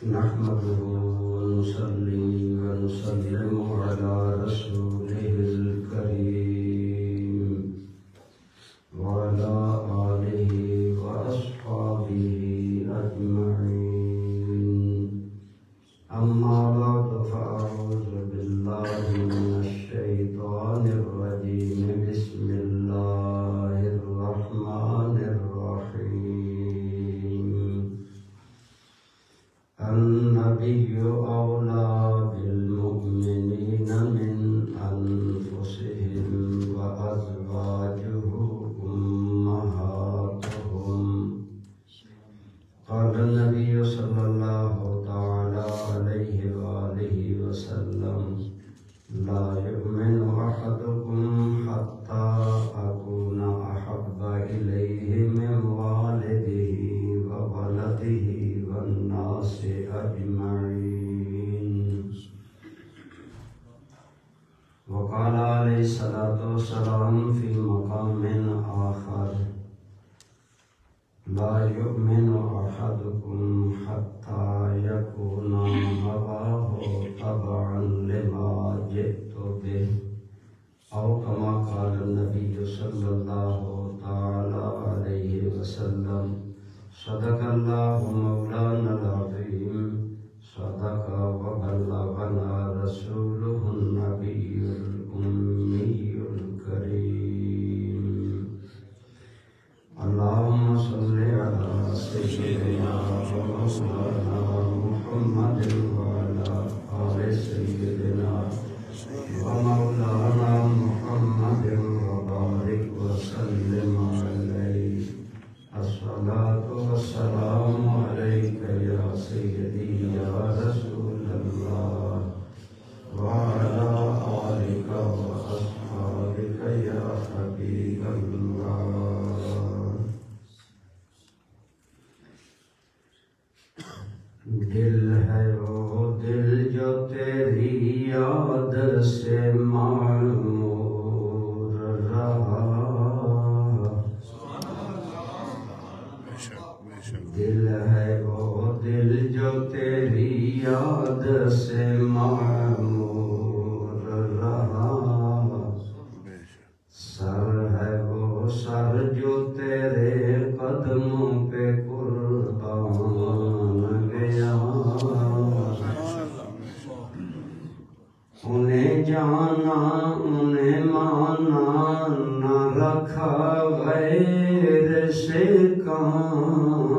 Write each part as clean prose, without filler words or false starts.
نحمده ونصلي ونسلم على رسوله الكريم وعلى آله وأصحابه أجمعين. أما بعد فأعوذ بالله من الشيطان الرجيم. بسم الله الرحمن الرحيم. النبي أولى بالمؤمنين من أنفسهم وأزواجه أمهاتهم. قال النبي صلى الله تعالى عليه وآله وسلم: لا يؤمن أحدكم حتى أكون أحب إليه من والده وولده والناس أجمعين. وقال عليه الصلاة والسلام في مقام آخر: لا يؤمن أحدكم حتى يكون هواه تبعا لما جئت به، أو كما قال النبي صلى الله تعالى عليه وسلم. صدق الله مولانا العظيم، صدق وبلغنا رسوله النبي الأمي الكريم. اللهم صل على سيدنا ومولانا محمد وعلى آل سيدنا ومولانا محمد وبارك وسلم عليه. الصلاة والسلام عليك يا سيدي يا رسول الله، وعلى آلك وأصحابك يا حبيب الله. دل ہے وہ دل جو تیری یاد سے معمور رہا، دل ہے وہ دل جو تیری یاد سے معمور رہا، سر ہے وہ سر جو تیرے قدموں پہ قربان گیا. انہیں جانا انہیں مانا نہ رکھا غیر سے کام،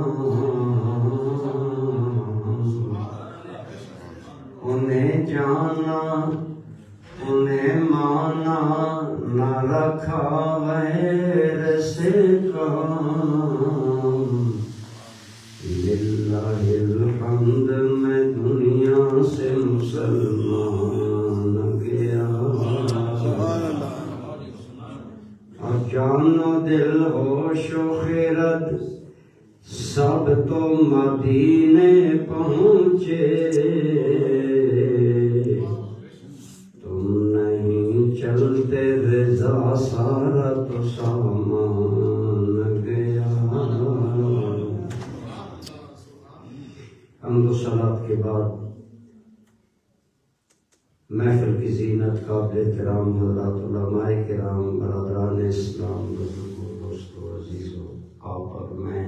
انہیں جانا انہیں مانا نہ رکھا غیر سے کام. للہ الحمد میں دنیا سے مسلمان گیا. اور جان و دل ہوش و خیرت سب تو مدینے پہنچے. تم نہیں چلتے رضا سارا تو سامان گیا. حمد و صلات کے بعد محفل کی زینت، قابل احترام حضرات علماء کرام، برادران اسلام، بزرگوں، دوستوں، عزیزوں، آپ اور میں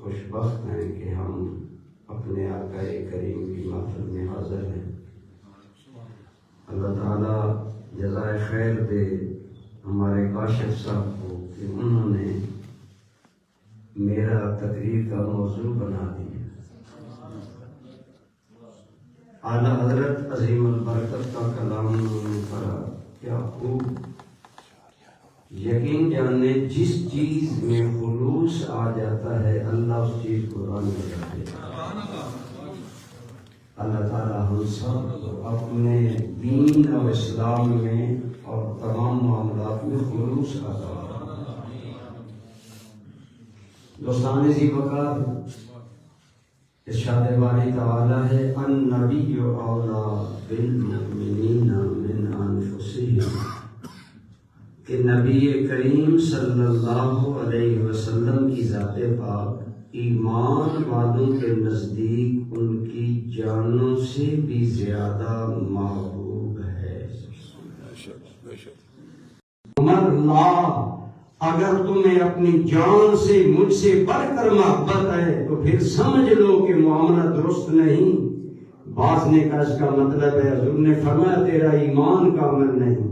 خوش بخت ہیں کہ ہم اپنے آقا کریم کی محفل میں حاضر ہیں. اللہ تعالیٰ جزائے خیر دے ہمارے کاشف صاحب کو کہ انہوں نے میرا تقریر کا موضوع بنا دیا. اعلیٰ حضرت عظیم البرکت کا کلام انہوں نے پڑھا. کیا خوب یقین جاننے جس چیز میں خلوص آ جاتا ہے اللہ اس چیز کو ران ہو جاتے ہیں. اللہ تعالیٰ ہم سب کو اپنے دین اور اسلام میں اور تمام معاملات میں خلوص عطا فرمائے. دوستان ذی وقار ارشاد باری تعالی ہے: النبی اولی بالمؤمنین من انفسہم، کہ نبی کریم صلی اللہ علیہ وسلم کی ذات پاک ایمان والوں کے نزدیک ان کی جانوں سے بھی زیادہ محبوب ہے۔ عمر لا، اگر تمہیں اپنی جان سے مجھ سے بڑھ کر محبت ہے تو پھر سمجھ لو کہ معاملہ درست نہیں۔ بعض نے کہا اس کا مطلب ہے حضور نے فرمایا تیرا ایمان کامل نہیں۔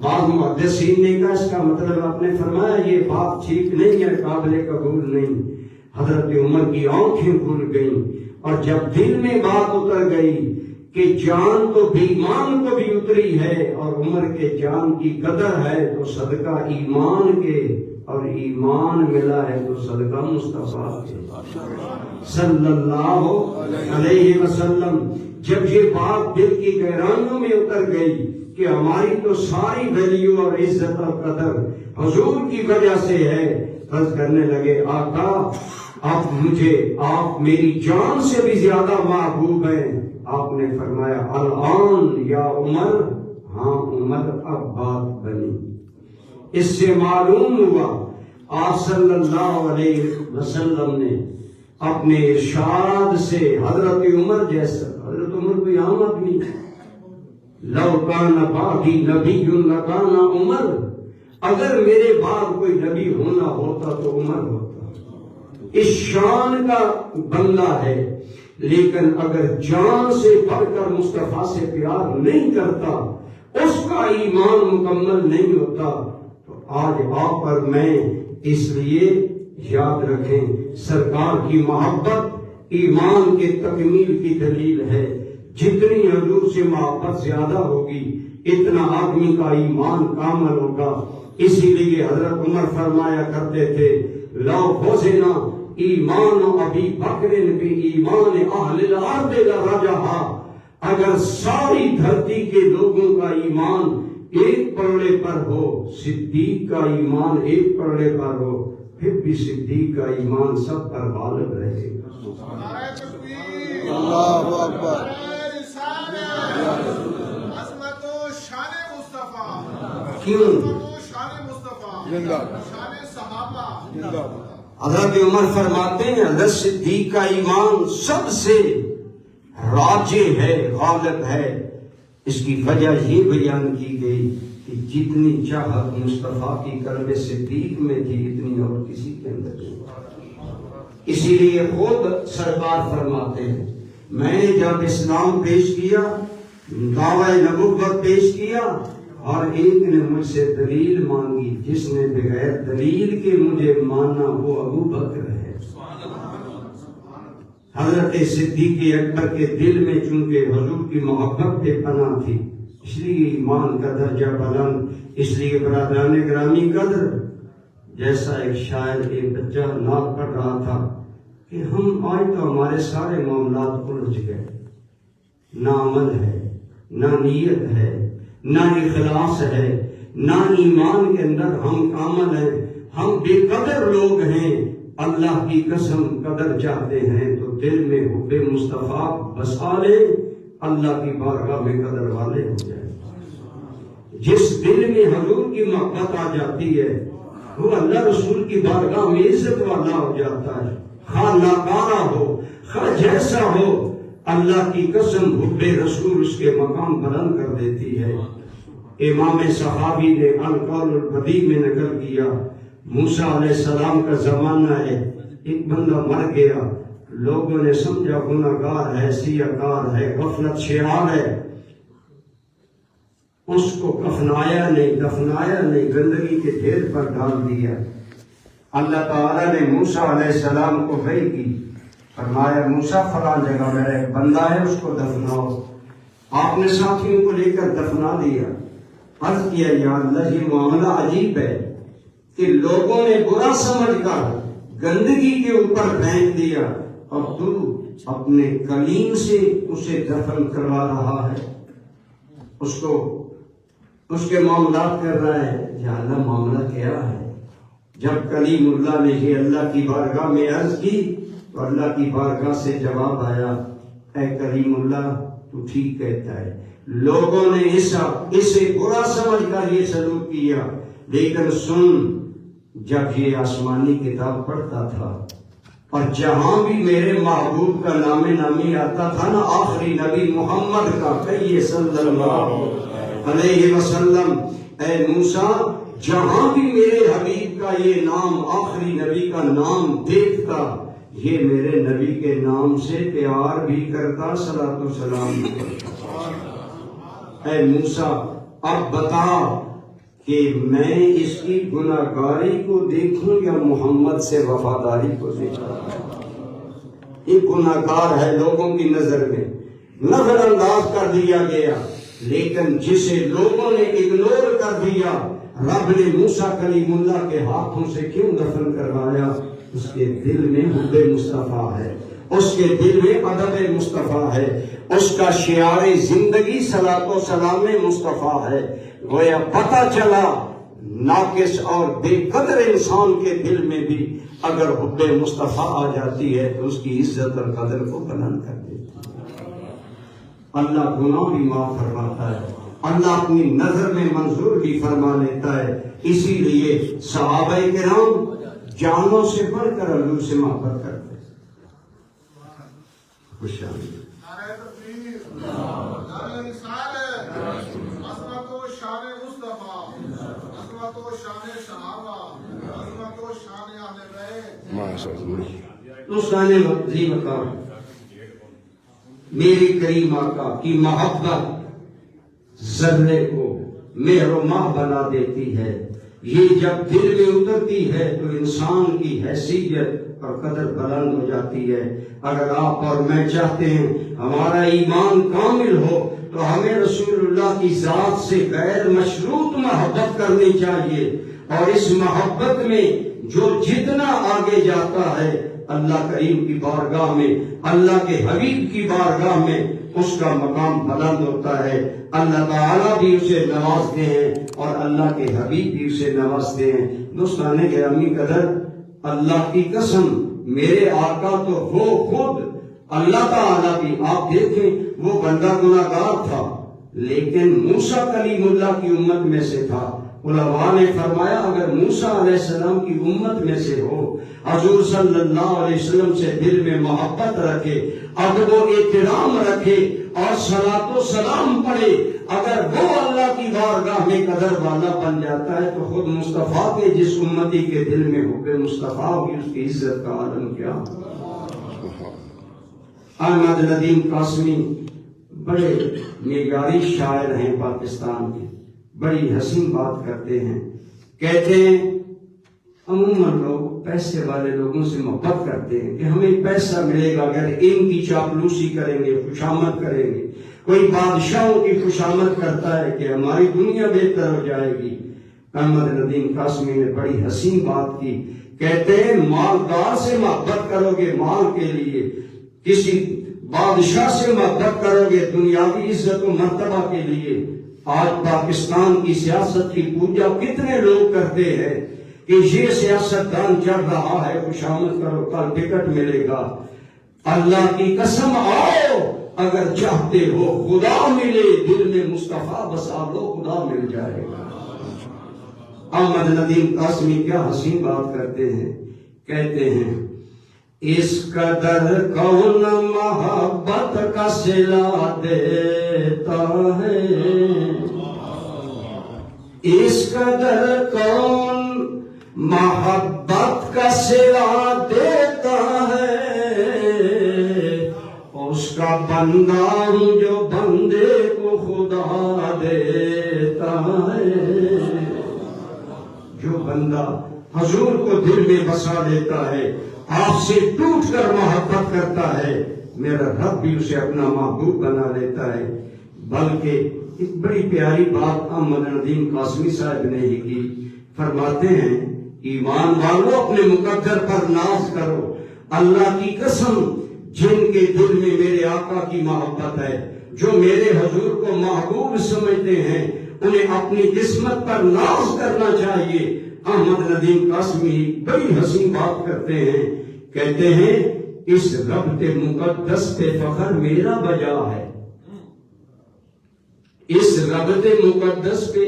بعض محدثین نے کہا اس کا مطلب آپ نے فرمایا یہ بات ٹھیک نہیں ہے، قابل قبول نہیں۔ حضرت عمر کی آنکھیں کھل گئیں، اور جب دل میں بات اتر گئی کہ جان تو ایمان کو بھی اتری ہے اور عمر کے جان کی قدر ہے تو صدقہ ایمان کے، اور ایمان ملا ہے تو صدقہ مصطفیٰ کے صلی اللہ علیہ وسلم۔ جب یہ بات دل کی گہرائیوں میں اتر گئی کہ ہماری تو ساری ویلیو اور عزت اور قدر حضور کی وجہ سے ہے، عرض کرنے لگے آقا آپ میری جان سے بھی زیادہ محبوب ہیں۔ آپ نے فرمایا الآن یا عمر، ہاں عمر اب بات بنی۔ اس سے معلوم ہوا آپ صلی اللہ علیہ وسلم نے اپنے ارشاد سے حضرت عمر جیسا، حضرت عمر کوئی عام آدمی، لو کان بعدی نبی لکان عمر، اگر میرے بعد کوئی نبی ہونا ہوتا تو عمر ہوتا۔ اس شان کا بندہ ہے، لیکن اگر جان سے بڑھ کر مصطفیٰ سے پیار نہیں کرتا، اس کا ایمان مکمل نہیں ہوتا۔ تو آج آپ اور میں اس لیے یاد رکھیں سرکار کی محبت ایمان کے تکمیل کی دلیل ہے۔ جتنی حضور سے محبت زیادہ ہوگی اتنا آدمی کا ایمان کامل ہوگا۔ اسی لیے حضرت عمر فرمایا کرتے تھے لو وزنا ایمان ابی بکر بی ایمان اہل الارض لرجحا، اگر ساری دھرتی کے لوگوں کا ایمان ایک پلڑے پر ہو، صدیق کا ایمان ایک پلڑے پر ہو، پھر بھی صدیق کا ایمان سب پر غالب رہے گا۔ اللہ اکبر۔ کیوں؟ حضرت عمر فرماتے ہیں حضرت صدیق کا ایمان سب سے راجع ہے، غالب ہے۔ اس کی وجہ یہ بیان کی گئی کہ جتنی چاہت مصطفیٰ کی قلب صدیق میں تھی اتنی اور کسی کے اندر نہیں۔ اسی لیے خود سرکار فرماتے ہیں میں نے جب اسلام پیش کیا، دعوی نبوت پیش کیا، اور ایک نے مجھ سے دلیل مانگی، جس نے بغیر دلیل کے مجھے مانا وہ ابو بکر ہے۔ حضرت صدیق اکبر کے دل میں چونکہ حضور کی محبت پہ پناہ تھی، اس لیے ایمان کا درجہ بلند۔ اس لیے برادران گرامی قدر، جیسا ایک شاعر ایک بچہ نعت پڑھ رہا تھا کہ ہم آج تو ہمارے سارے معاملات الجھ گئے، نہ عمل ہے، نہ نیت ہے، نہ اخلاص ہے، نہ ایمان کے اندر ہم کامل ہیں، ہم بے قدر لوگ ہیں۔ اللہ کی قسم قدر چاہتے ہیں تو دل میں حب مصطفیٰ بسا لیں، اللہ کی بارگاہ میں قدر والے ہو جائیں۔ جس دل میں حضور کی محبت آ جاتی ہے وہ اللہ رسول کی بارگاہ میں عزت والا ہو جاتا ہے، خواہ ناکارہ ہو خواہ جیسا ہو، اللہ کی قسم حب رسول اس کے مقام بلند کر دیتی ہے۔ امام صحابی نے القول البدیع میں نقل کیا، موسیٰ علیہ السلام کا زمانہ ہے، ایک بندہ مر گیا، لوگوں نے سمجھا گناہگار ہے، سیاکار ہے، غفلت شعار ہے، اس کو کفنایا نہیں، دفنایا نہیں، گندگی کے ڈھیر پر ڈال دیا۔ اللہ تعالیٰ نے موسیٰ علیہ السلام کو وحی کی، فرمایا موسیٰ فلاں جگہ میرا ایک بندہ ہے اس کو دفناؤ۔ آپ نے ساتھیوں کو لے کر دفنا دیا۔ عرض کیا یا اللہ یہ معاملہ عجیب ہے کہ لوگوں نے برا سمجھ کر گندگی کے اوپر پھینک دیا اور تو اپنے کلیم سے اسے دفن کروا رہا ہے، اس کے معاملات کر رہا ہے۔ یا اللہ معاملہ کیا ہے؟ جب کلیم اللہ نے یہ اللہ کی بارگاہ میں عرض کی تو اللہ کی بارگاہ سے جواب آیا، اے کلیم اللہ تو ٹھیک کہتا ہے، لوگوں نے اسے برا سمجھ کر یہ سلوک کیا، لیکن سن جب یہ آسمانی کتاب پڑھتا تھا اور جہاں بھی میرے محبوب کا نام نامی آتا تھا نا آخری نبی محمد کا کہیے صلی اللہ علیہ وسلم، اے موسیٰ جہاں بھی میرے حبیب کا یہ نام آخری نبی کا نام دیکھتا یہ میرے نبی کے نام سے پیار بھی کرتا، صلاۃ و سلام بھی کرتا۔ اے موسیٰ اب بتا کہ میں اس کی گناہگاری کو دیکھوں یا محمد سے وفاداری کو دیکھوں؟ یہ گناہگار ہے لوگوں کی نظر میں، نظر انداز کر دیا گیا، لیکن جسے لوگوں نے اگنور کر دیا رب نے موسیٰ کلیم اللہ کے ہاتھوں سے کیوں دفن کروایا؟ اس کے دل میں حب مصطفیٰ ہے، اس کے دل میں ادب مصطفیٰ ہے، اس کا شعار زندگی صلاۃ و سلام مصطفیٰ ہے۔ گویا پتہ چلا ناقص اور بے قدر انسان کے دل میں بھی اگر حب مصطفیٰ آ جاتی ہے تو اس کی عزت اور قدر کو بلند کر دیتی ہے۔ اللہ گناہ بھی معاف فرماتا ہے، اللہ اپنی نظر میں منظور بھی فرما لیتا ہے۔ اسی لیے صحابہ کرام جانوں سے بڑھ کر حضور سے محبت کرتے ہیں۔ خوش آمدید۔ دوستان عظیم کا میری کریم آقا کی محبت ذرے کو مہر و ماہ بنا دیتی ہے۔ یہ جب دل میں اترتی ہے تو انسان کی حیثیت اور قدر بلند ہو جاتی ہے۔ اگر آپ اور میں چاہتے ہیں ہمارا ایمان کامل ہو تو ہمیں رسول اللہ کی ذات سے غیر مشروط محبت کرنی چاہیے، اور اس محبت میں جو جتنا آگے جاتا ہے اللہ کریم کی بارگاہ میں، اللہ کے حبیب کی بارگاہ میں اس کا مقام بلند ہوتا ہے۔ اللہ تعالیٰ بھی اسے نوازتے ہیں اور اللہ کے حبیب بھی اسے نوازتے ہیں۔ دوستان گرامی قدر، اللہ کی قسم میرے آقا تو وہ خود اللہ تعالیٰ بھی، آپ دیکھیں وہ بندہ گناہگار تھا لیکن موسیٰ کلیم اللہ کی امت میں سے تھا۔ علماء نے فرمایا اگر موسیٰ علیہ السلام کی امت میں سے ہو، حضور صلی اللہ علیہ وسلم سے دل میں محبت رکھے، ادب و احترام رکھے اور صلاۃ و سلام پڑھے، اگر وہ اللہ کی بارگاہ میں قدر والا بن جاتا ہے تو خود مصطفیٰ کے جس امتی کے دل میں حب مصطفیٰ ہوگی اس کی عزت کا عالم کیا۔ احمد ندیم قاسمی بڑے معیاری شاعر ہیں پاکستان کے، بڑی حسین بات کرتے ہیں، کہتے ہیں عموماً لوگ پیسے والے لوگوں سے محبت کرتے ہیں کہ ہمیں پیسہ ملے گا اگر ان کی چاپلوسی کریں گے، خوشامد کریں گے۔ کوئی بادشاہوں کی خوشامد کرتا ہے کہ ہماری دنیا بہتر ہو جائے گی۔ احمد ندیم قاسمی نے بڑی حسین بات کی، کہتے ہیں مالدار سے محبت کرو گے مال کے لیے، کسی بادشاہ سے محبت کرو گے دنیاوی عزت و مرتبہ کے لیے۔ آج پاکستان کی سیاست کی پوجا کتنے لوگ کرتے ہیں کہ یہ سیاستدان چڑھ رہا ہے، خوشامد کرو کل ٹکٹ ملے گا۔ اللہ کی قسم آؤ اگر چاہتے ہو خدا ملے، دل میں مصطفیٰ بسا لو خدا مل جائے گا۔ احمد ندیم قاسمی کیا حسین بات کرتے ہیں، کہتے ہیں اس قدر کون محبت کا صلہ دیتا ہے، اس قدر کون محبت کا صلہ دیتا ہے، اس کا بندہ ہوں جو بندے کو خدا دیتا ہے۔ جو بندہ حضور کو دل میں بسا لیتا ہے، آپ سے ٹوٹ کر محبت کرتا ہے، میرا رب بھی اسے اپنا محبوب بنا لیتا ہے۔ بلکہ ایک بڑی پیاری بات احمد ندیم قاسمی صاحب نے ہی کی، فرماتے ہیں ایمان والو اپنے مقدر پر ناز کرو، اللہ کی قسم جن کے دل میں میرے آقا کی محبت ہے، جو میرے حضور کو محبوب سمجھتے ہیں، انہیں اپنی قسمت پر ناز کرنا چاہیے۔ احمد ندیم قاسمی بڑی حسین بات کرتے ہیں، کہتے ہیں اس ربط مقدس پہ فخر میرا بجا ہے، اس ربط مقدس پہ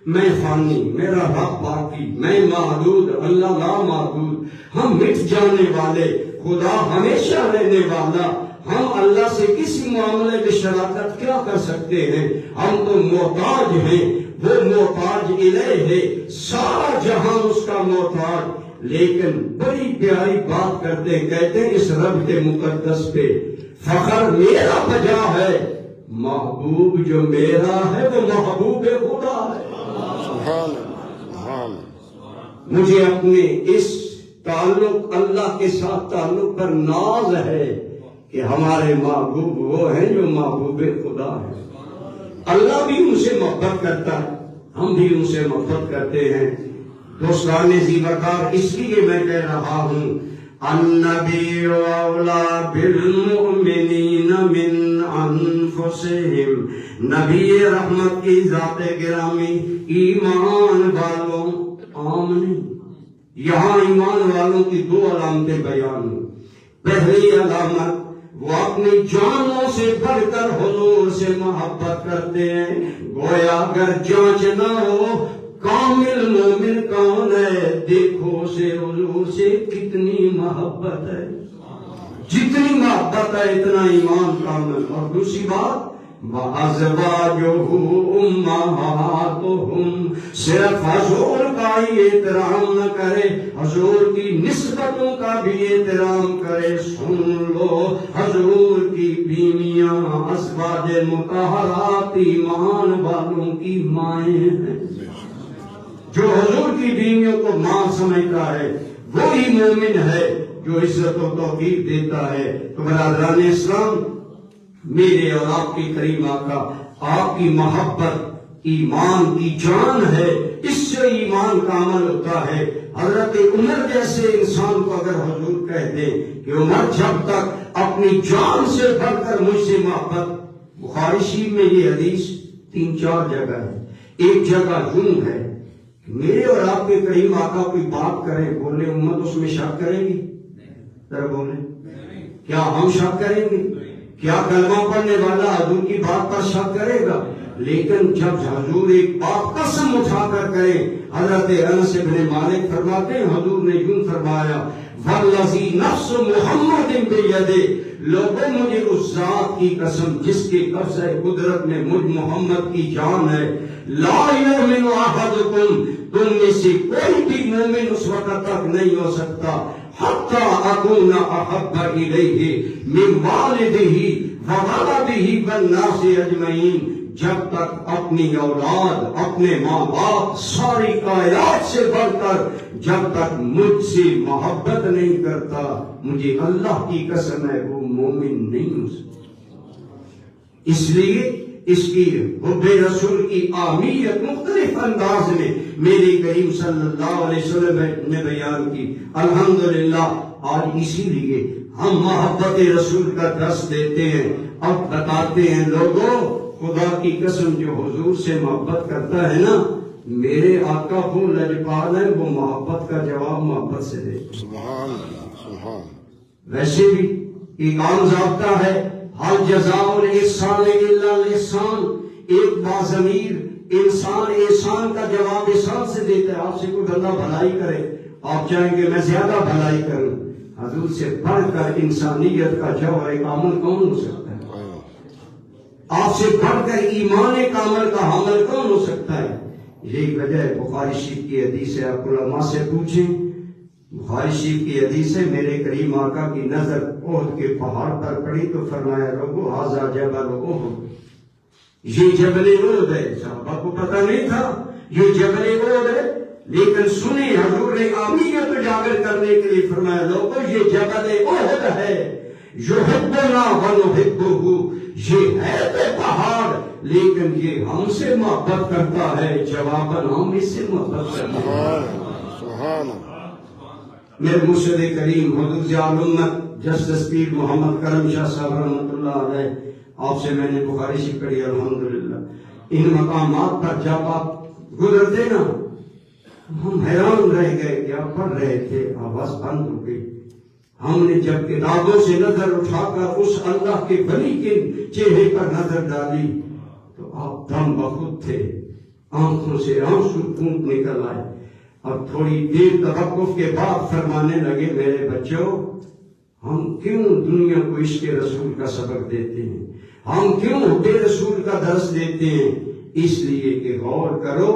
میں فانی میرا رب باقی، میں معدود اللہ لا معدود، ہم مٹ جانے والے خدا ہمیشہ رہنے والا، ہم اللہ سے کسی معاملے میں شراکت کیا کر سکتے ہیں؟ ہم تو محتاج ہیں، وہ محتاج الیہ ہے، سارا جہان اس کا محتاج۔ لیکن بڑی پیاری بات کرتے ہیں، کہتے ہیں اس رب کے مقدس پہ فخر میرا بجا ہے، محبوب جو میرا ہے وہ محبوب خدا ہے۔ سبحان اللہ۔ مجھے اپنے اس تعلق اللہ کے ساتھ تعلق پر ناز ہے کہ ہمارے محبوب وہ ہیں جو محبوب خدا ہے۔ اللہ بھی ان سے محبت کرتا ہے، ہم بھی ان سے محبت کرتے ہیں۔ دوستان زیبکار، اس لیے میں کہہ رہا ہوں النبی اولا بالمؤمنین من انفسہم، نبی رحمت کی ذات گرامی ایمان والوں، عام نہیں، یہاں ایمان والوں کی دو علامتیں بیان ہوں۔ پہلی علامت، وہ اپنی جانوں سے بڑھ کر حضور سے محبت کرتے ہیں۔ گویا اگر جانچ نہ ہو کامل مومن کون ہے، دیکھو اسے حضور سے کتنی محبت ہے، جتنی محبت ہے اتنا ایمان کامل۔ اور دوسری بات، وَأَزْوَاجُهُ أُمَّهَاتُهُمْ، صرف حضور کا ہی احترام نہ کرے، حضور کی نسبتوں کا بھی احترام کرے۔ سن لو، حضور کی بیویاں ازواج مطہرات ایمان والوں کی مائیں ہیں۔ جو حضور کی بیویوں کو ماں سمجھتا ہے وہی مومن ہے جو عزت و توقیر دیتا ہے۔ تو برادران اسلام، میرے اور آپ کی کریم آقا، آپ کی محبت ایمان کی جان ہے، اس سے ایمان کا عمل ہوتا ہے۔ حضرت عمر جیسے انسان کو اگر حضور کہہ دیں کہ عمر جب تک اپنی جان سے بڑھ کر مجھ سے محبت، بخاری شریف میں یہ حدیث 3-4 جگہ ہے، ایک جگہ یوں ہے، میرے اور آپ کے کریم آقا کوئی بات کریں، بولے امت اس میں شک کرے گی؟ ذرا بولے، کیا ہم شک کریں گے؟ کیا کلمہ پڑھنے والا حضور کی بات پر شک کرے گا؟ لیکن جب حضور ایک بات قسم اٹھا کر کریں، حضرت انس بن مالک فرماتے ہیں حضور نے یوں فرمایا، والذی نفس محمد بیدہ، لوگوں مجھے اس ذات کی قسم جس کے قبضہ قدرت میں مجھ محمد کی جان ہے، لا یؤمن احدکم، تم میں سے کوئی بھی مومن اس وقت تک نہیں ہو سکتا حتی اکون احب الیہ من والدہ وولدہ والناس اجمعین، جب تک اپنی اولاد، اپنے ماں باپ، ساری کائنات سے بڑھ کر جب تک مجھ سے محبت نہیں کرتا، مجھے اللہ کی قسم ہے وہ مومن نہیں ہو سکتا۔ اس لیے اس کی حب رسول کی اہمیت مختلف انداز میں میرے کریم صلی اللہ علیہ وسلم نے بیان کی۔ الحمدللہ آج اسی لیے ہم محبت رسول کا درس دیتے ہیں، اب بتاتے ہیں لوگوں، خدا کی قسم جو حضور سے محبت کرتا ہے نا، میرے آقا وہ لجپال ہے، وہ محبت کا جواب محبت سے دے۔ سبحان اللہ، سبحان۔ ویسے بھی ایک عام ضابطہ ہے، حل جزاء الاحسان الا الاحسان، ایک باضمیر انسان احسان کا جواب احسان سے دیتا ہے۔ آپ سے کوئی بندہ بھلائی کرے، آپ چاہیں گے میں زیادہ بھلائی کروں، حضور سے بڑھ کر انسانیت کا جوہر کامل کون ہو سکتا ہے؟ آپ سے بڑھ کر ایمان کامل کا حامل کون ہو سکتا ہے؟ یہی وجہ ہے بخاری شریف کی حدیث ہے، آپ علماء سے پوچھیں، بخاری شریف کی حدیث ہے، میرے کریم آقا کی نظر احد کے پہاڑ پر پڑی تو فرمایا لوگو ھذا جبل احد، یہ جبل احد ہے۔ صحابہ کو پتہ نہیں تھا یہ جبل احد ہے، لیکن سنیں حضور نے اہمیت اجاگر کرنے کے لیے فرمایا لوگو یہ جبل احد ہے، یحبنا ونحبہ، یہ ہے تو پہاڑ لیکن یہ ہم سے محبت کرتا ہے، جواباً ہم اس سے محبت کرتے ہیں۔ میرے مرشد کریم حضور ضیاء الامت جسٹس پیر محمد کرم شاہ صاحب رحمۃ اللہ علیہ، آپ سے میں نے بخاری شریف پڑھی الحمدللہ۔ ان مقامات پر جب آپ گزرتے نا ہم حیران رہ گئے، کیا پڑھ رہے تھے، آواز بند ہو گئی۔ ہم نے جب کتابوں سے نظر اٹھا کر اس اللہ کے ولی کے چہرے پر نظر ڈالی تو آپ دم بخود تھے، آنکھوں سے آنسو پھونک نکل آئے۔ اب تھوڑی دیر توقف کے بعد فرمانے لگے، میرے بچوں ہم کیوں دنیا کو عشق رسول کا سبق دیتے ہیں؟ ہم کیوں حب رسول کا درس دیتے ہیں؟ اس لیے کہ غور کرو،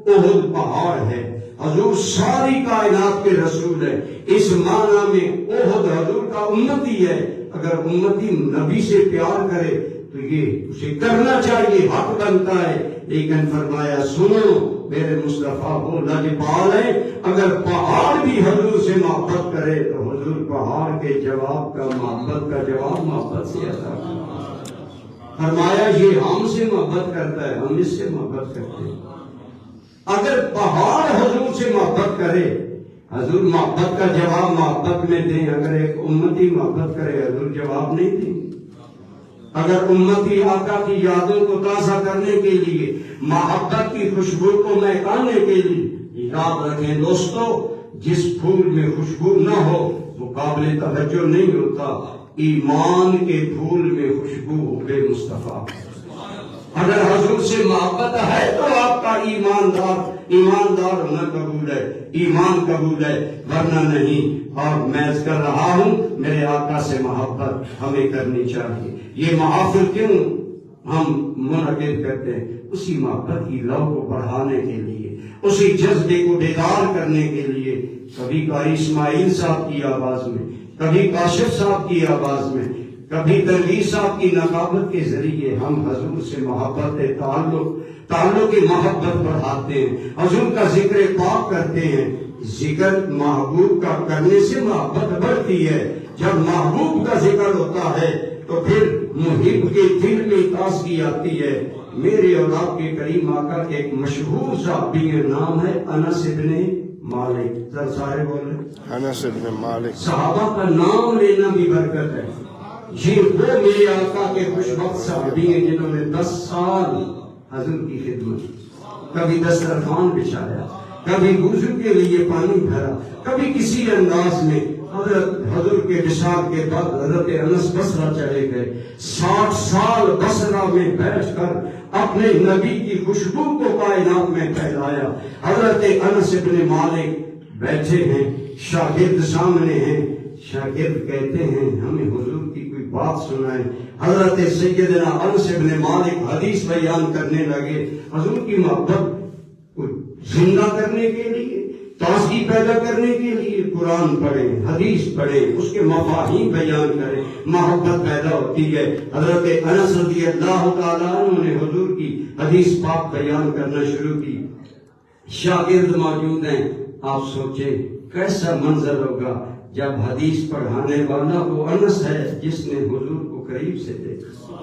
احد پہاڑ ہے، حضور ساری کائنات کے رسول ہے، اس معنی میں احد حضور کا امتی ہے۔ اگر امتی نبی سے پیار کرے تو یہ اسے کرنا چاہیے، حق بنتا ہے، لیکن فرمایا سنو میرے مصطفیٰ وہ لاجواب ہے، اگر پہاڑ بھی حضور سے محبت کرے تو حضور پہاڑ کے جواب کا محبت کا جواب محبت سے عطا کرتا۔ فرمایا یہ ہم سے محبت کرتا ہے، ہم اس سے محبت کرتے ہیں۔ اگر پہاڑ حضور سے محبت کرے، حضور محبت کا جواب محبت میں دیں، اگر ایک امتی محبت کرے حضور جواب نہیں دیں۔ اگر امتی آقا کی یادوں کو تازہ کرنے کے لیے، محبت کی خوشبو کو مہکانے کے لیے، یاد رکھیں دوستو، جس پھول میں خوشبو نہ ہو وہ قابل توجہ نہیں ہوتا۔ ایمان کے پھول میں خوشبو بے مصطفیٰ۔ اگر حضور سے محبت ہے تو آپ کا ایماندار ہونا قبول ہے، ایمان قبول ہے، ورنہ نہیں۔ اور میں کر رہا ہوں میرے آقا سے محبت ہمیں کرنی چاہیے۔ یہ محافل کیوں ہم منعقد کرتے ہیں؟ اسی محبت کی لو کو بڑھانے کے لیے، اسی جذبے کو بیدار کرنے کے لیے۔ کبھی قاری اسماعیل صاحب کی آواز میں، کبھی کاشف صاحب کی آواز میں، کبھی تنویر صاحب کی نقابت کے ذریعے ہم حضور سے محبت تعلق کی محبت بڑھاتے ہیں، حضور کا ذکر پاک کرتے ہیں۔ ذکر محبوب کا کرنے سے محبت بڑھتی ہے۔ جب محبوب کا ذکر ہوتا ہے تو پھر محب کے دل میں تازگی آتی ہے۔ میرے اور آپ کے کریم آقا کے ایک مشہور صحابی کا نام ہے انس ابن مالک۔ ذرا سارے بولیں، انس ابن مالک۔ صحابہ کا نام لینا بھی برکت ہے۔ یہ وہ میرے آقا کے خوشبخت صحابی ہیں جنہوں نے 10 سال حضور کی خدمت، کبھی دسترخوان بچھایا، کبھی وضو کے لیے پانی بھرا، کبھی کسی انداز میں۔ حضور کے وصال کے بعد حضرت انس بصرہ چلے گئے، 60 سال بصرہ میں بیٹھ کر اپنے نبی کی خوشبو کو کائنات میں پھیلایا۔ حضرت انس ابن مالک بیٹھے ہیں، شاگرد سامنے ہیں، شاگرد کہتے ہیں ہمیں حضور کی کوئی بات سنائیں۔ حضرت سیدنا انس ابن مالک حدیث بیان کرنے لگے۔ حضور کی محبت کو زندہ کرنے کے لیے، تازگی پیدا کرنے کے لیے قرآن پڑھیں، حدیث پڑھیں، اس کے مفاہیم بیان کریں، محبت پیدا ہوتی ہے۔ حضرت انس رضی اللہ تعالیٰ عنہ نے حضور کی حدیث پاک بیان کرنا شروع کی۔ شاگرد موجود ہیں، آپ سوچیں کیسا منظر ہوگا جب حدیث پڑھانے والا وہ انس ہے جس نے حضور کو قریب سے دیکھا۔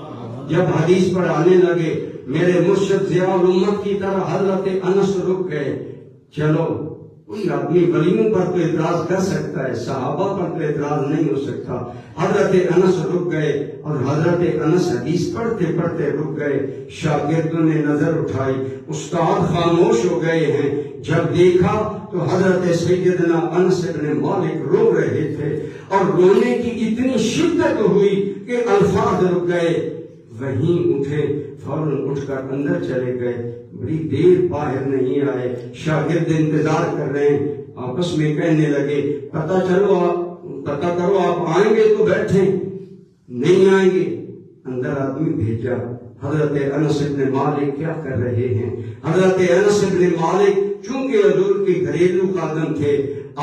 جب حدیث پڑھانے لگے میرے مرشد ضیاء الامت کی طرح حضرت انس رک گئے۔ چلو کوئی آدمی ولیوں پر تو اعتراض کر سکتا ہے، صحابہ پر تو اعتراض نہیں ہو سکتا۔ حضرت انس رک گئے اور حضرت انس حدیث پڑھتے پڑھتے رک گئے۔ شاگردوں نے نظر اٹھائی، استاد خاموش ہو گئے ہیں۔ جب دیکھا تو حضرت سیدنا انس بن مالک رو رہے تھے اور رونے کی اتنی شدت ہوئی کہ الفاظ رک گئے۔ وہیں اٹھے، فوراً اٹھ کر اندر چلے گئے۔ بڑی دیر باہر نہیں آئے، شاگرد انتظار کر رہے ہیں، آپس میں کہنے لگے پتہ کرو آپ آئیں گے تو بیٹھیں، نہیں آئیں گے اندر آدمی بھیجا۔ حضرت انس بن مالک کیا کر رہے ہیں؟ حضرت انس بن مالک چونکہ حضور کے گھریلو خادم تھے،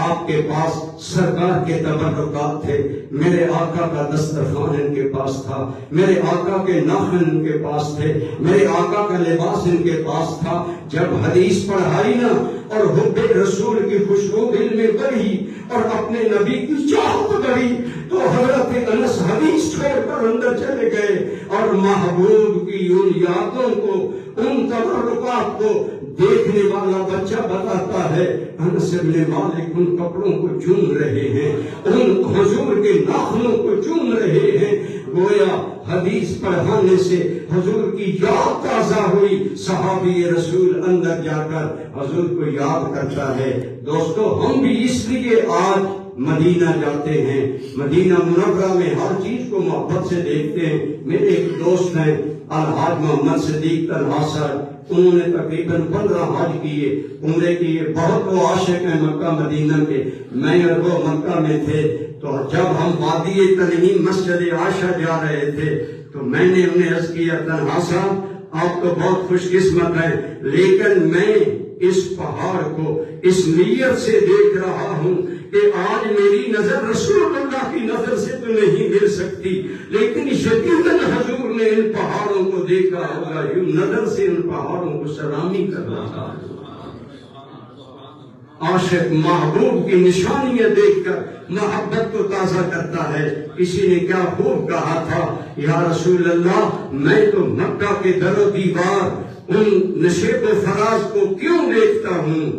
آپ کے پاس سرکار کے تبرکات تھے، میرے آقا کا دسترخوان ان کے پاس تھا، میرے آقا کے ناخن ان کے پاس تھے، میرے آقا کا لباس ان کے پاس تھا۔ جب حدیث پڑھائی نا اور حب رسول کی خوشبو دل میں بڑھی اور اپنے نبی کی چاہت بڑھی تو حضرت انس حدیث چھوڑ کر اندر چلے گئے اور محبوب کی ان یادوں کو، ان تبرکات کو دیکھنے والا بچہ بتاتا ہے انس بن مالک ان کپڑوں کو چوم رہے ہیں، ان حضور کے ناخنوں کو چوم رہے ہیں۔ گویا حدیث پڑھانے سے حضور کی یاد تازہ ہوئی۔ صحابی رسول اندر جا کر حضور کو یاد کرتا ہے۔ دوستو ہم بھی اس لیے آج مدینہ جاتے ہیں، مدینہ منورہ میں ہر چیز کو محبت سے دیکھتے ہیں۔ میرے ایک دوست ہیں الحاج محمد صدیق طلحہ صاحب، انہوں نے تقریباً 15 حج کیے، عمرے کیے، بہت وہ عاشق ہیں مکہ مدینہ کے۔ میں اور وہ مکہ میں تھے تو جب ہم وادی تنعیم مسجد عائشہ جا رہے تھے تو میں نے انہیں عرض کیا طلحہ صاحب آپ تو بہت خوش قسمت ہیں، لیکن میں اس پہاڑ کو اس نیت سے دیکھ رہا ہوں کہ آج میری نظر رسول اللہ کی نظر سے تو نہیں مل سکتی، لیکن یقیناً حضور نے ان پہاڑوں کو دیکھا ہوگا، یوں نظر سے ان پہاڑوں کو سلامی کر رہا ہے۔ عاشق محبوب کی نشانیاں دیکھ کر محبت کو تازہ کرتا ہے۔ کسی نے کیا خوب کہا تھا، یا رسول اللہ میں تو مکہ کے در و دیوار ان نشیب و فراز کو کیوں دیکھتا ہوں،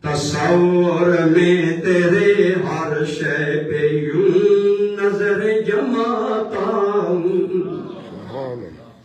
تصور میں تیرے ہر شے پہ یوں نظر جماتا ہوں۔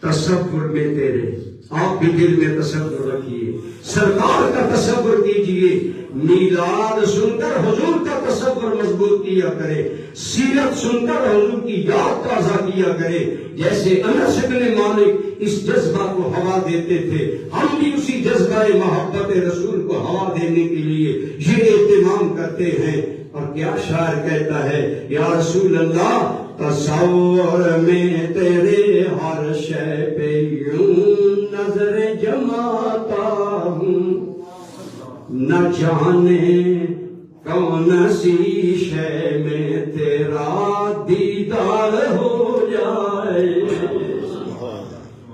تصور میں تیرے، آپ بھی دل میں تصور رکھیے، سرکار کا تصور کیجئے، میلاد سن کر حضور کا تصور مضبوط کیا کرے، سیرت سن کر حضور کی یاد تازہ کیا کرے۔ جیسے انس بن مالک اس جذبہ کو ہوا دیتے تھے، ہم بھی اسی جذبہ محبت رسول کو ہوا دینے کے لیے یہ اہتمام کرتے ہیں۔ اور کیا شاعر کہتا ہے، یا رسول اللہ تصور میں تیرے ہر شے پہ یوں نظر جماتا ہوں، نہ جانے کون سی شے میں تیرا دیدار ہو جائے۔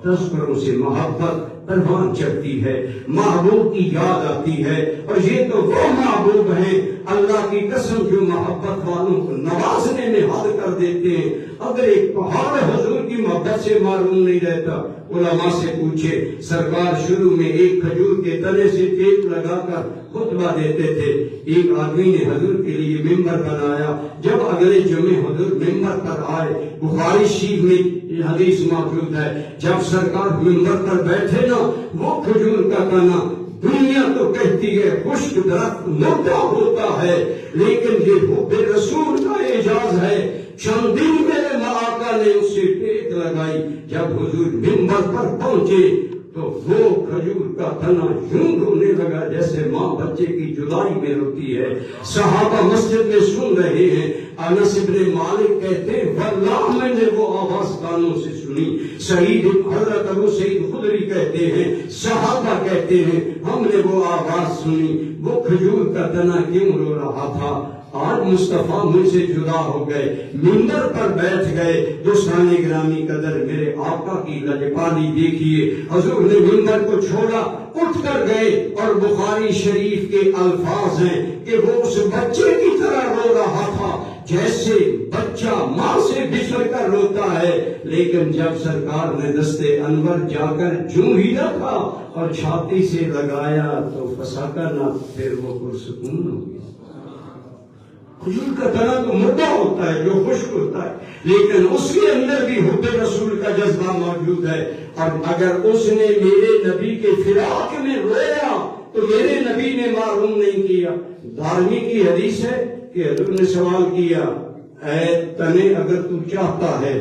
تذکروں سے محبت پروان چڑھتی ہے، محبوب کی یاد آتی ہے، اور یہ تو وہ محبوب ہیں اللہ کی قسم جو محبت والوں کو نوازنے میں حد کر دیتے ہیں۔ اگر ایک پہاڑ حضور کی محبت سے معلوم نہیں رہتا، علماء سے پوچھے، سرکار شروع میں ایک کھجور کے تنے سے ٹیپ لگا کر خطبہ دیتے تھے۔ ایک آدمی نے حضور کے لیے ممبر بنایا، جب اگلے جمعے حضور ممبر پر آئے، بخاری شریف میں حدیث موجود ہے، جب سرکار ممبر پر بیٹھے نا، وہ کھجور کا تنا، دنیا تو کہتی ہے خشک درخت مردہ ہوتا ہے، لیکن یہ حب رسول کا اعجاز ہے۔ چند دن میرے آقا نے اس سے ٹیک لگائی، جب حضور ممبر پر پہنچے تو وہ کھجور کا تنا یوں رونے لگا جیسے ماں بچے کی جدائی میں روتی ہے۔ صحابہ مسجد میں سن رہے ہیں، انس بن مالک کہتے ہیں واللہ میں نے وہ آواز کانوں سے سنی۔ سعید حضرت ابو سعید خدری کہتے ہیں، صحابہ کہتے ہیں ہم نے وہ آواز سنی، وہ کھجور کا تنا کیوں رو رہا تھا؟ آج مصطفیٰ مجھ سے جدا ہو گئے، ممبر پر بیٹھ گئے۔ دوستان گرامی قدر، میرے آقا کی لجپالی دیکھیے، حضور نے ممبر کو چھوڑا، اٹھ کر گئے، اور بخاری شریف کے الفاظ ہیں کہ وہ اس بچے کی طرح رو رہا تھا جیسے بچہ ماں سے بچھڑ کر روتا ہے۔ لیکن جب سرکار نے دستے انور جا کر جوں ہی رکھا اور چھاتی سے لگایا تو پھنسا کر نہ، پھر وہ پرسکون ہو گیا۔ حضور کا تنا تو مردہ ہوتا ہے، جو خشک ہوتا ہے، لیکن اس کے اندر بھی حب رسول کا جذبہ موجود ہے۔ اور اگر اس نے میرے نبی کے فراق میں رویا تو میرے نبی نے معلوم نہیں کیا۔ دارمی کی حدیث ہے کہ حضور نے سوال کیا، اے تنے اگر تو چاہتا ہے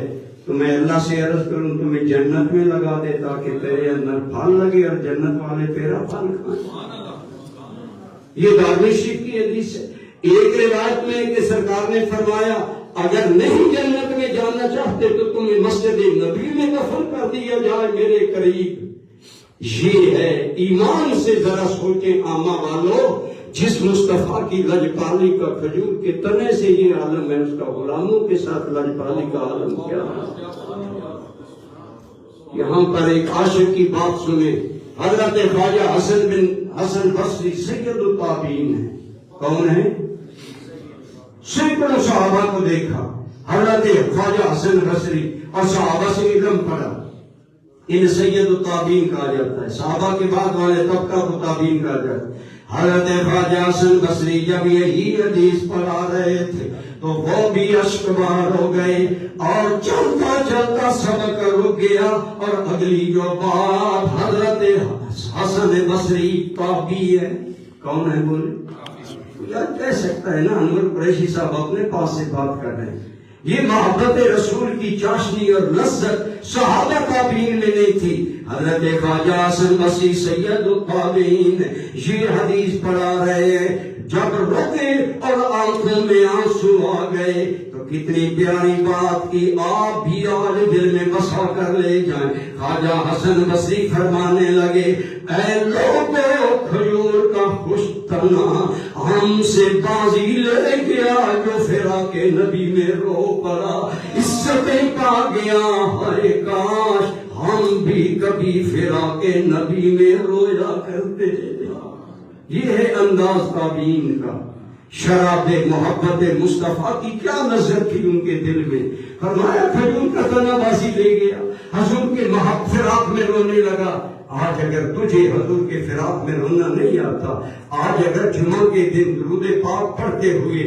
تو میں اللہ سے عرض کروں تمہیں جنت میں لگا دے تاکہ تیرے اندر پھل لگے اور جنت والے تیرا پھل کھائیں۔ یہ دارمی شریف کی حدیث ہے۔ ایک روایت میں کہ سرکار نے فرمایا اگر نہیں جنت میں جانا چاہتے تو تمہیں مسجد نبی میں دفن کر دیا جائے میرے قریب۔ یہ ہے ایمان سے ذرا سوچیں عامہ والوں، جس مصطفیٰ کی لجپالی کا کھجور کے تنے سے یہ عالم ہے، اس کا غلاموں کے ساتھ لجپالی کا عالم کیا ہے؟ یہاں پر ایک عاشق کی بات سنیں، حضرت خواجہ حسن بصری سید التابعین ہے۔ کون ہے؟ سینکڑوں صحابہ کو دیکھا، حضرت خواجہ حسن بصری، اور صحابہ سے علم پڑھا۔ ان سید التابعین کہا جاتا ہے، صحابہ کے بعد والے طبقہ کو تابعین کہا جاتا ہے۔ حضرت خواجہ حسن بصری جب یہی حدیث پڑھا رہے تھے تو وہ بھی اشکبار ہو گئے، اور چلتا چلتا سبق رک گیا، اور اگلی جو بات حضرت حسن بصری تابعی ہے، کون ہے بولے؟ کیا کہہ سکتا ہے نا انور قریشی صاحب اپنے پاس سے بات کر رہے ہیں. یہ محبت رسول کی چاشنی اور لذت صحابہ تابعین میں نہیں تھی. حضرت خواجہ حسن بصری سید التابعین یہ حدیث پڑھا رہے ہیں. جب روتے اور آنکھوں میں آنسو آ گئے تو کتنی پیاری بات کی. آپ بھی آج دل میں بسا کر لے جائیں. خواجہ حسن بصری فرمانے لگے اے لوگو کھجور کا خوش تنا ہم سے بازی لے گیا جو فراق نبی میں رو پڑا. عزتیں پا گیا ہائے کاش ہم بھی کبھی فراق نبی میں رویا کرتے. یہ ہے انداز تابعین کا. شراب محبت مصطفیٰ کی کیا نظر تھی ان کے دل میں. فرمایا کھجور کا تنا بازی لے گیا, حضور کے فراق میں رونے لگا. آج اگر تجھے حضور کے فراق میں رونا نہیں آتا, آج اگر جمعہ کے دن درود پاک پڑھتے ہوئے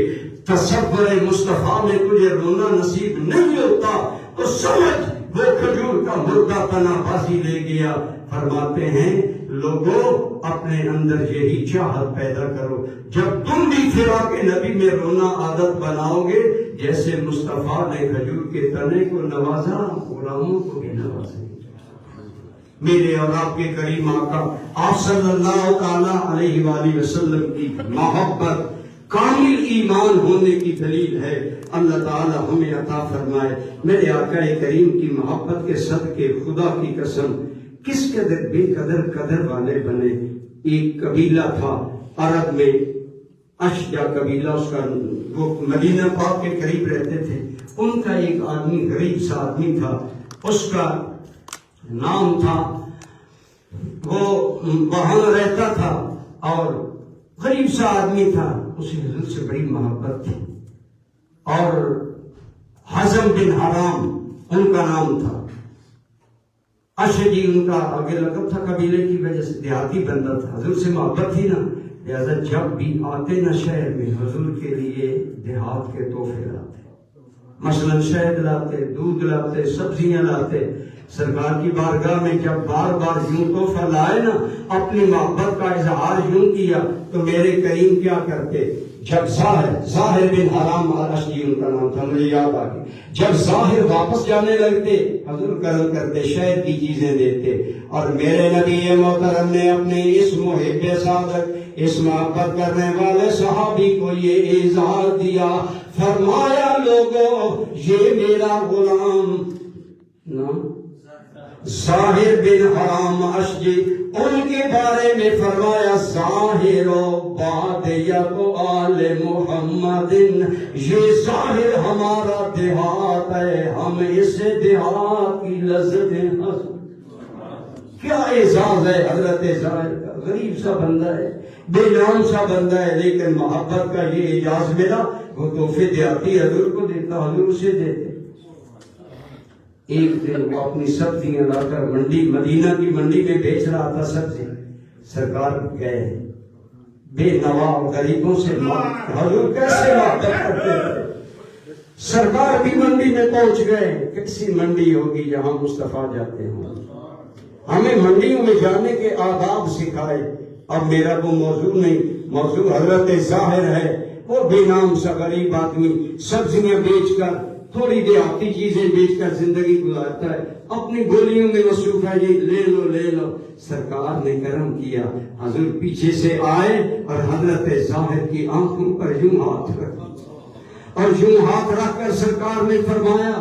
تصور مصطفیٰ میں تجھے رونا نصیب نہیں ہوتا تو سمجھ وہ کھجور کا مردہ تنا بازی لے گیا. فرماتے ہیں لوگوں اپنے اندر یہی چاہت پیدا کرو, جب تم بھی فراق نبی میں رونا عادت بناؤ گے جیسے مصطفیٰ نے کھجور کے تنے کو نوازا غلاموں کو بھی نوازا. میرے اور آپ کے کریم آقا آپ صلی اللہ تعالی علیہ وآلہ وسلم کی محبت کامل ایمان ہونے کی دلیل ہے. اللہ تعالی ہمیں عطا فرمائے. میرے آقا کریم کی محبت کے صدقے خدا کی قسم کس قدر بے قدر والے بنے. ایک قبیلہ تھا عرب میں, اشجع قبیلہ, اس کا وہ مدینہ پاک کے قریب رہتے تھے. ان کا ایک آدمی غریب سا آدمی تھا, اس کا نام تھا, وہ وہاں رہتا تھا اور غریب سا آدمی تھا. اسے حضور سے بڑی محبت تھی. اور حزم بن حرام ان کا نام تھا. اشجی ان کا آگے لقب تھا قبیلے کی وجہ سے. دیہاتی بندہ تھا, حضور سے محبت تھی نا, لہذا جب بھی آتے نا شہر میں حضور کے لیے دیہات کے تحفے لاتے, مثلا شہد لاتے, دودھ لاتے, سبزیاں لاتے. سرکار کی بارگاہ میں جب بار بار یوں تحفہ لائے نا, اپنی محبت کا اظہار یوں کیا تو میرے کریم کیا کرتے. جب ظاہر بن حرام اشجی ان کا نام تھا, مجھے یاد آ گئی, جب ظاہر واپس جانے لگتے حضور کرم کرتے, شہر کی چیزیں دیتے. اور میرے نبی محترم نے اپنے اس محب صادق, اس محبت کرنے والے صحابی کو یہ اظہار دیا. فرمایا لوگو یہ میرا غلام ظاہر بن حرام اشجی, ان کے بارے میں فرمایا ظاہر و بادیت آل محمد, یہ ظاہر ہمارا دیہات ہے, ہم اس دیہات کی لذتیں حاصل. کیا اعزاز ہے حضرت ظاہر کا. غریب سا بندہ ہے, بے نام سا بندہ ہے, لیکن محبت کا یہ اعزاز ملا. وہ تحفے دیہاتی حضور کو دیتا, حضور اسے دیتے. ایک دن وہ اپنی سبزیاں لا کر مدینہ کی منڈی میں بیچ رہا تھا سبزی. سرکار گئے, بے نوا غریبوں سے حضور کیسے محبت کرتے تھے. سرکار بھی منڈی میں پہنچ گئے. کیسی منڈی ہوگی جہاں مصطفیٰ جاتے ہوں. ہمیں منڈیوں میں جانے کے آداب سکھائے. اب میرا وہ موضوع نہیں, موضوع حضرت ظاہر ہے. وہ بے نام سا غریب آدمی سبزیاں بیچ کر, تھوڑی دیہاتی چیزیں بیچ کر زندگی گزارتا ہے. اپنی گولیوں میں مصروف ہے, جی لے لو. سرکار نے کرم کیا, حضور پیچھے سے آئے اور حضرت ظاہر کی آنکھوں پر یوں ہاتھ رکھا, اور یوں ہاتھ رکھ کر سرکار نے فرمایا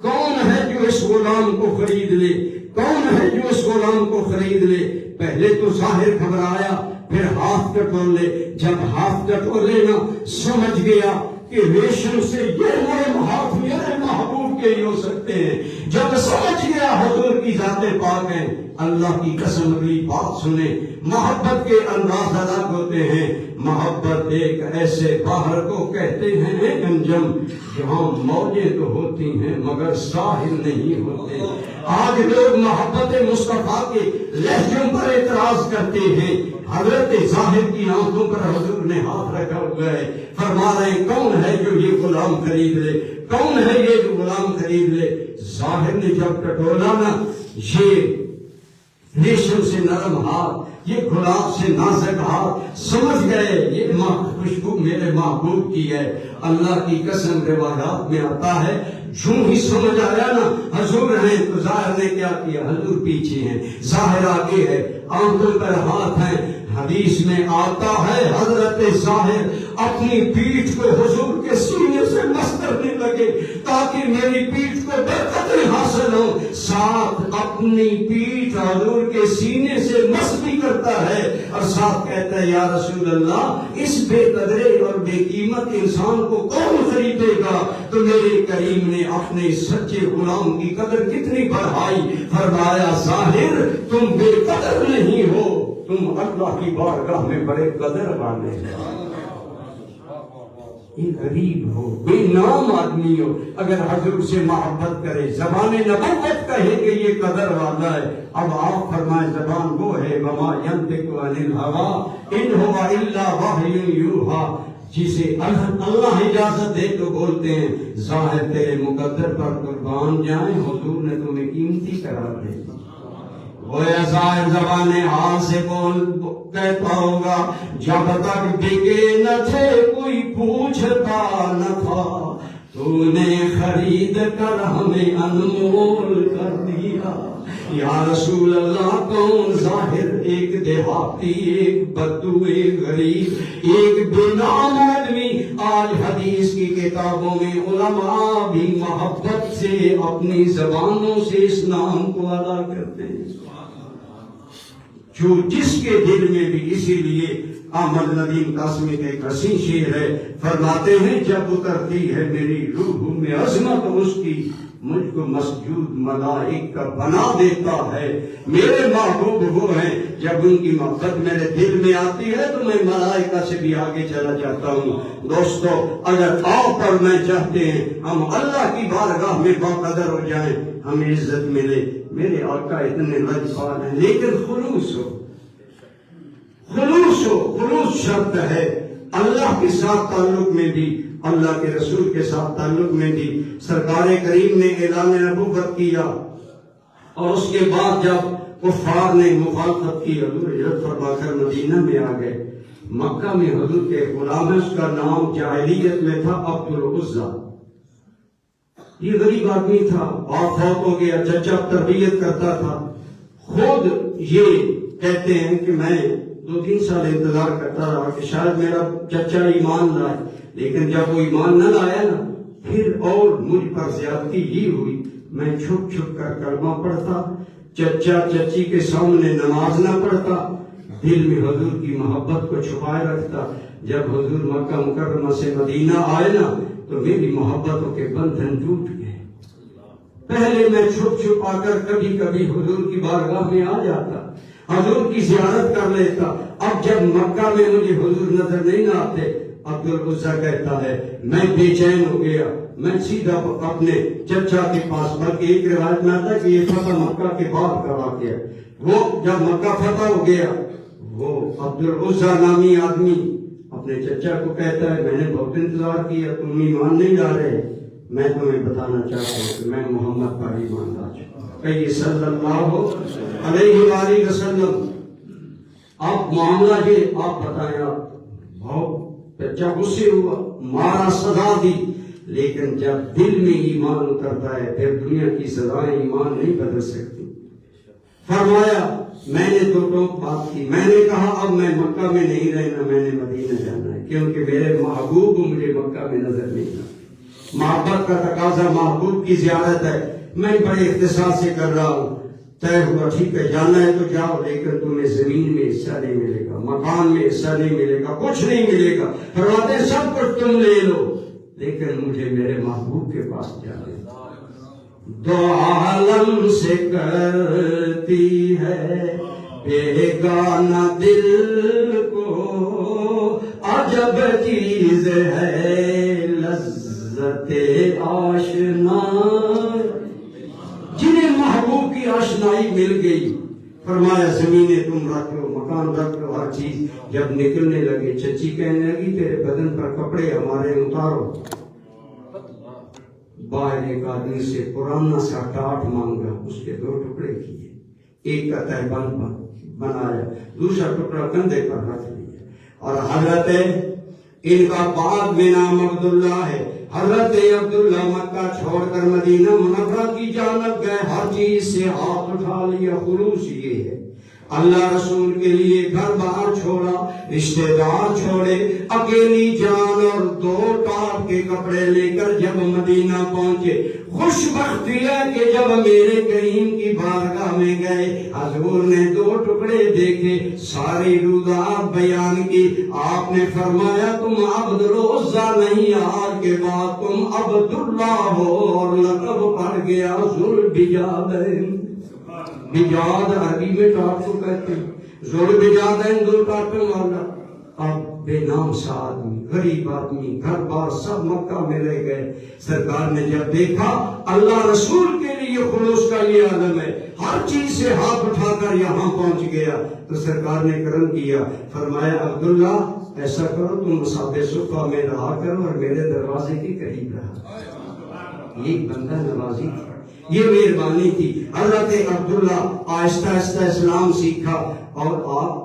کون ہے جو اس غلام کو خرید لے, کون ہے جو اس غلام کو خرید لے. پہلے تو ظاہر گھبرایا, پھر ہاتھ ٹٹولے. جب ہاتھ ٹٹولے نا سمجھ گیا کہ ریشم سے یہ نرم ہاتھ میرے محبوب کے ہی ہو سکتے ہیں. جب سمجھ گیا حضور کی ذات پاک ہے, اللہ کی قسم اگلی بات سنے, محبت کے انداز الگ ہوتے ہیں. محبت ایک ایسے بحر کو کہتے ہیں انجم, جہاں موجیں تو ہوتی ہیں مگر ساحل نہیں ہوتے. آج لوگ محبت مصطفیٰ کے لہجوں پر اعتراض کرتے ہیں. حضرت ظاہر کی آنکھوں پر حضور نے ہاتھ رکھا ہوا ہے. فرما رہے ہیں کون ہے جو یہ غلام خرید لے, کون ہے یہ جو غلام خرید لے. ظاہر نے جب ٹٹولا نا, ریشم سے نرم ہاتھ، یہ گلاب سے نازک ہاتھ، سمجھ گئے یہ خوشبو میرے محبوب کی ہے۔ اللہ کی قسم روایات میں آتا ہے جو ہی سمجھ آیا نا حضور ہیں تو ظاہر نے کیا کیا، حضور پیچھے ہیں، ظاہر آگے ہے، آنکھوں پر ہاتھ ہیں۔ حدیث میں آتا ہے حضرت ظاہر اپنی پیٹھ کو حضور کے سینے سے مس کرنے لگے تاکہ میری پیٹھ کو برکتیں حاصل ہو، ساتھ اپنی پیٹھ حضور کے سینے سے مس بھی کرتا ہے اور ساتھ کہتا ہے یا رسول اللہ اس بے قدرے اور بے قیمت انسان کو کون خریدے گا؟ تو میرے کریم نے اپنے سچے غلام کی قدر کتنی بڑھائی، فرمایا ظاہر تم بے قدر نہیں ہو، تم اللہ کی بارگاہ میں بڑے قدر والے ہیں۔ یہ غریب ہو، بے نام آدمی ہو، اگر حضور سے محبت کرے، زبان نبوت کہے کہ یہ قدر والا ہے۔ اب آپ فرمائیں زبان وہ ہے وما ینطق عن الہوی ان هو الا وحی یوحی، جسے اللہ اجازت دے تو بولتے ہیں ظاہر تیرے مقدر پر قربان جائیں، حضور نے تمہیں قیمتی قرار دے۔ وہ ظاہر زبان حال سے کہتا ہوگا جب تک بکے نہ تھے کوئی پوچھتا نہ تھا، تو نے خرید کر ہمیں انمول کر دیا۔ یا رسول اللہ کون ظاہر، ایک دیہاتی، ایک بدو، ایک غریب، ایک بے نام آدمی، آج حدیث کی کتابوں میں علماء بھی محبت سے اپنی زبانوں سے اس نام کو ادا کرتے ہیں جو جس کے دل میں بھی۔ اسی لیے احمد ندیم قاسمی کا ایک حسین شعر ہے، فرماتے ہیں جب اترتی ہے میری روح میں عظمت اس کی، مجھ کو مسجود ملائک کا بنا دیتا ہے۔ میرے محبوب وہ ہیں جب ان کی محبت میرے دل میں آتی ہے تو میں ملائکہ سے بھی آگے چلا جاتا ہوں۔ دوستو اگر آپ اور میں چاہتے ہیں ہم اللہ کی بارگاہ میں باقدر ہو جائیں، ہمیں عزت ملے، میرے آقا اتنے لجپال ہیں، لیکن خلوص ہو، خلوص ہو، خلوص شرط ہے۔ اللہ کے ساتھ تعلق میں بھی، اللہ کے رسول کے ساتھ تعلق میں بھی سرکار کریم نے اعلان نبوت کیا، اور اس کے بعد جب کفار نے مخالفت کی، حضور ہجرت فرما کر مدینہ میں آ گئے۔ مکہ میں حضور کے غلام ہے، اس کا نام جاہلیت میں تھا عبد العزیٰ۔ یہ غریب آدمی تھا، باپ فوت ہو گیا، چچا تربیت کرتا تھا۔ خود یہ کہتے ہیں کہ میں 2-3 سال انتظار کرتا رہا کہ شاید میرا چچا ایمان لائے، لیکن جب وہ ایمان نہ لایا نا پھر اور مجھ پر زیادتی ہی ہوئی۔ میں چھپ چھپ کر کلمہ پڑھتا، چچا چچی کے سامنے نماز نہ پڑھتا، دل میں حضور کی محبت کو چھپائے رکھتا۔ جب حضور مکہ مکرمہ سے مدینہ آئے نا تو میری محبتوں کے بندھن ٹوٹ گئے۔ پہلے میں چھپ چھپ آ کر کبھی کبھی حضور کی بارگاہ میں آ جاتا، حضور کی زیارت کر لیتا۔ اب جب مکہ میں مجھے حضور نظر نہیں نہ آتے، عبد العزیٰ کہتا ہے میں بے چین ہو گیا، میں سیدھا اپنے چچا کے پاس، بلکہ ایک روایت میں آتا ہے کہ یہ فتح مکہ کے بعد کا واقعہ ہے۔ وہ جب مکہ فتح ہو گیا، وہ عبد العزیٰ نامی آدمی اپنے چچا کو کہتا ہے میں نے بہت انتظار کیا، تم ایمان نہیں لا رہے، میں تمہیں بتانا چاہتا ہوں کہ میں محمد پر ایمان لا چکا ہوں، کہیے صلی اللہ علیہ وآلہ وسلم۔ آپ معاملہ یہ آپ بتائیں، آپ بہت چچا غصے ہوا، مارا، سزا دی، لیکن جب دل میں ایمان اترتا ہے پھر دنیا کی سزائیں ایمان نہیں بدل سکتی۔ فرمایا میں نے 2 ٹوک بات کی، میں نے کہا اب میں مکہ میں نہیں رہنا، میں نے مدینہ جانا ہے، کیونکہ میرے محبوب مجھے مکہ میں نظر نہیں آتا۔ محبت کا تقاضا محبوب کی زیارت ہے، میں بڑے اختصار سے کر رہا ہوں۔ طے ہوا ٹھیک ہے جانا ہے تو جاؤ، لیکن تمہیں زمین میں حصہ نہیں ملے گا، مکان میں حصہ نہیں ملے گا، کچھ نہیں ملے گا، فرماتے سب کچھ تم لے لو، لیکن مجھے میرے محبوب کے پاس جانا ہے۔ دو عالم سے کرتی ہے بیگانہ دل کو، عجب چیز ہے لذت آشنا۔ جنہیں محبوب کی آشنائی مل گئی، فرمایا زمینیں تم رکھ لو، مکان رکھ لو، ہر چیز۔ جب نکلنے لگے چچی کہنے لگی تیرے بدن پر کپڑے ہمارے اتارو۔ باہر ایک آدمی سے پرانا سا ٹاٹ مانگا، اس کے 2 ٹکڑے کیے، ایک کا تہبند بنایا، دوسرا ٹکڑا کندھے پر رکھ لیا، اور حضرت ان کا بعد میں نام عبداللہ ہے۔ حضرت عبداللہ مکہ چھوڑ کر مدینہ منورہ کی جانب گئے، ہر چیز سے ہاتھ اٹھا لیا۔ خلوص یہ ہے، اللہ رسول کے لیے گھر باہر چھوڑا، رشتہ دار چھوڑے، اکیلی جان اور 2 ٹاپ کے کپڑے لے کر جب مدینہ پہنچے، خوش بختی ہے کہ جب میرے کریم کی بارگاہ میں گئے، حضور نے 2 ٹکڑے دیکھے، ساری روزات بیان کی۔ آپ نے فرمایا تم عبد العزیٰ نہیں، آج کے بعد تم عبداللہ ہو، اور لقب پڑ گیا ذوالبجادین۔ بجاد عربی میں ٹاٹ کو کہتے ہیں، ذوالبجادین 2 ٹاٹوں والا۔ اب بے نام سا آدمی، غریب آدمی، گھر بار سب مکہ میں رہ گئے۔ سرکار نے جب دیکھا اللہ رسول کے لیے خلوص کا یہ عالم ہے، ہر چیز سے ہاتھ اٹھا کر یہاں پہنچ گیا، تو سرکار نے کرم کیا، فرمایا عبداللہ ایسا کرو تم مصحف صفہ میں رہا کرو اور میرے دروازے کے قریب رہا۔ ایک بندہ نوازی تھا، یہ مہربانی تھی۔ حضرت عبداللہ آہستہ آہستہ اسلام سیکھا، اور آپ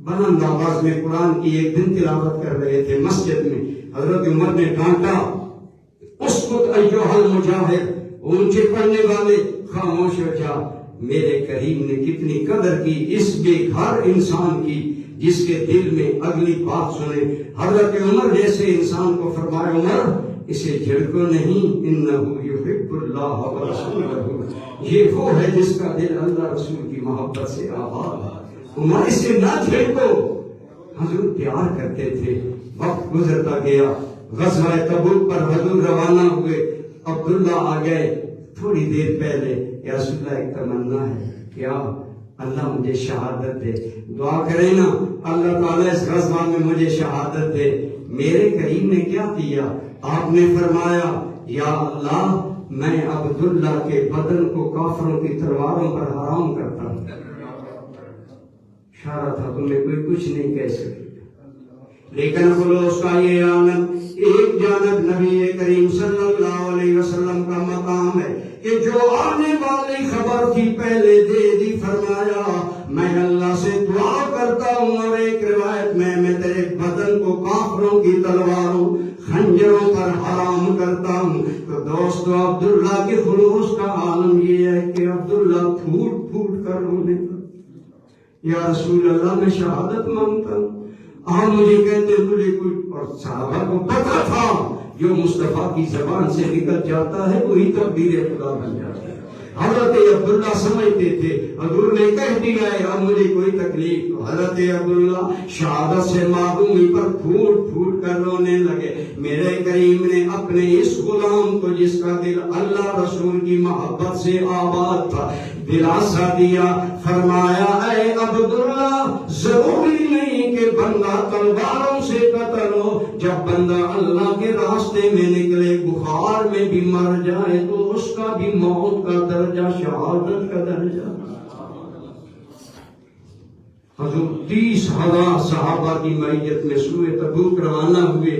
بلند آواز میں قرآن کی ایک دن تلاوت کر رہے تھے مسجد میں، حضرت عمر نے ڈانٹا، اسکت ایھا المجاہد، اونچے پڑھنے والے خاموش ہو جا۔ میرے کریم نے کتنی قدر کی اس بے گھر انسان کی جس کے دل میں اگلی بات سنے۔ حضرت عمر جیسے انسان کو فرمایا عمر اسے جھڑکو نہیں، انہو یحب اللہ ورسولہ، یہ وہ ہے جس کا دل اللہ رسول کی محبت سے آباد ہے، عمر اسے نہ جھڑکو۔ حضور پیار کرتے تھے۔ وقت گزرتا گیا، غزوہ تبوک پر حضور روانہ ہوئے، عبداللہ آ گئے۔ تھوڑی دیر پہلے یا رسول اللہ ایک تمنا ہے، کیا اللہ مجھے شہادت دے، دعا کرے نا اللہ تعالیٰ اس غزوہ میں مجھے شہادت دے۔ میرے کریم نے کیا دیا؟ آپ نے فرمایا یا اللہ میں عبداللہ کے بدن کو کافروں کی تلواروں پر حرام کرتا ہوں۔ اشارہ تھا تمہیں کوئی کچھ نہیں کہہ سکے، لیکن خلوص کا یہ عالم، ایک جانب نبی کریم صلی اللہ علیہ وسلم کا مقام ہے کہ جو آنے والی خبر تھی پہلے دے دی، فرمایا میں اللہ سے دعا کرتا ہوں، اور ایک روایت میں تیرے بدن کو کافروں کی تلواروں خنجروں پر حرام کرتا ہوں۔ تو دوستو عبداللہ کے خلوص کا عالم یہ ہے کہ عبداللہ پھوٹ پھوٹ کر رونے لگا، یا رسول اللہ میں شہادت مانگتا ہوں، آپ مجھے کہتے مجھے کوئی، اور صحابہ کو پتہ تھا جو مصطفیٰ کی زبان سے نکل جاتا ہے وہی تقدیر خدا بن جاتا ہے۔ حضرت عبداللہ سمجھتے تھے حضور نے کہہ دیا ہے اب مجھے کوئی تکلیف، تو حضرت عبداللہ شہادت سے معصومی پر پھوٹ پھوٹ کر رونے لگے۔ میرے کریم نے اپنے اس غلام کو جس کا دل اللہ رسول کی محبت سے آباد تھا دلاسا دیا، فرمایا اے عبداللہ ضروری نہیں کہ بندہ تلواروں سے قتل ہو، جب بندہ اللہ کے راستے میں نکلے بخار میں بھی مر جائے تو اس کا بھی موت کا درجہ شہادت کا درجہ۔ حضور 30,000 صحابہ کی معیت میں سوئے تبوک روانہ ہوئے۔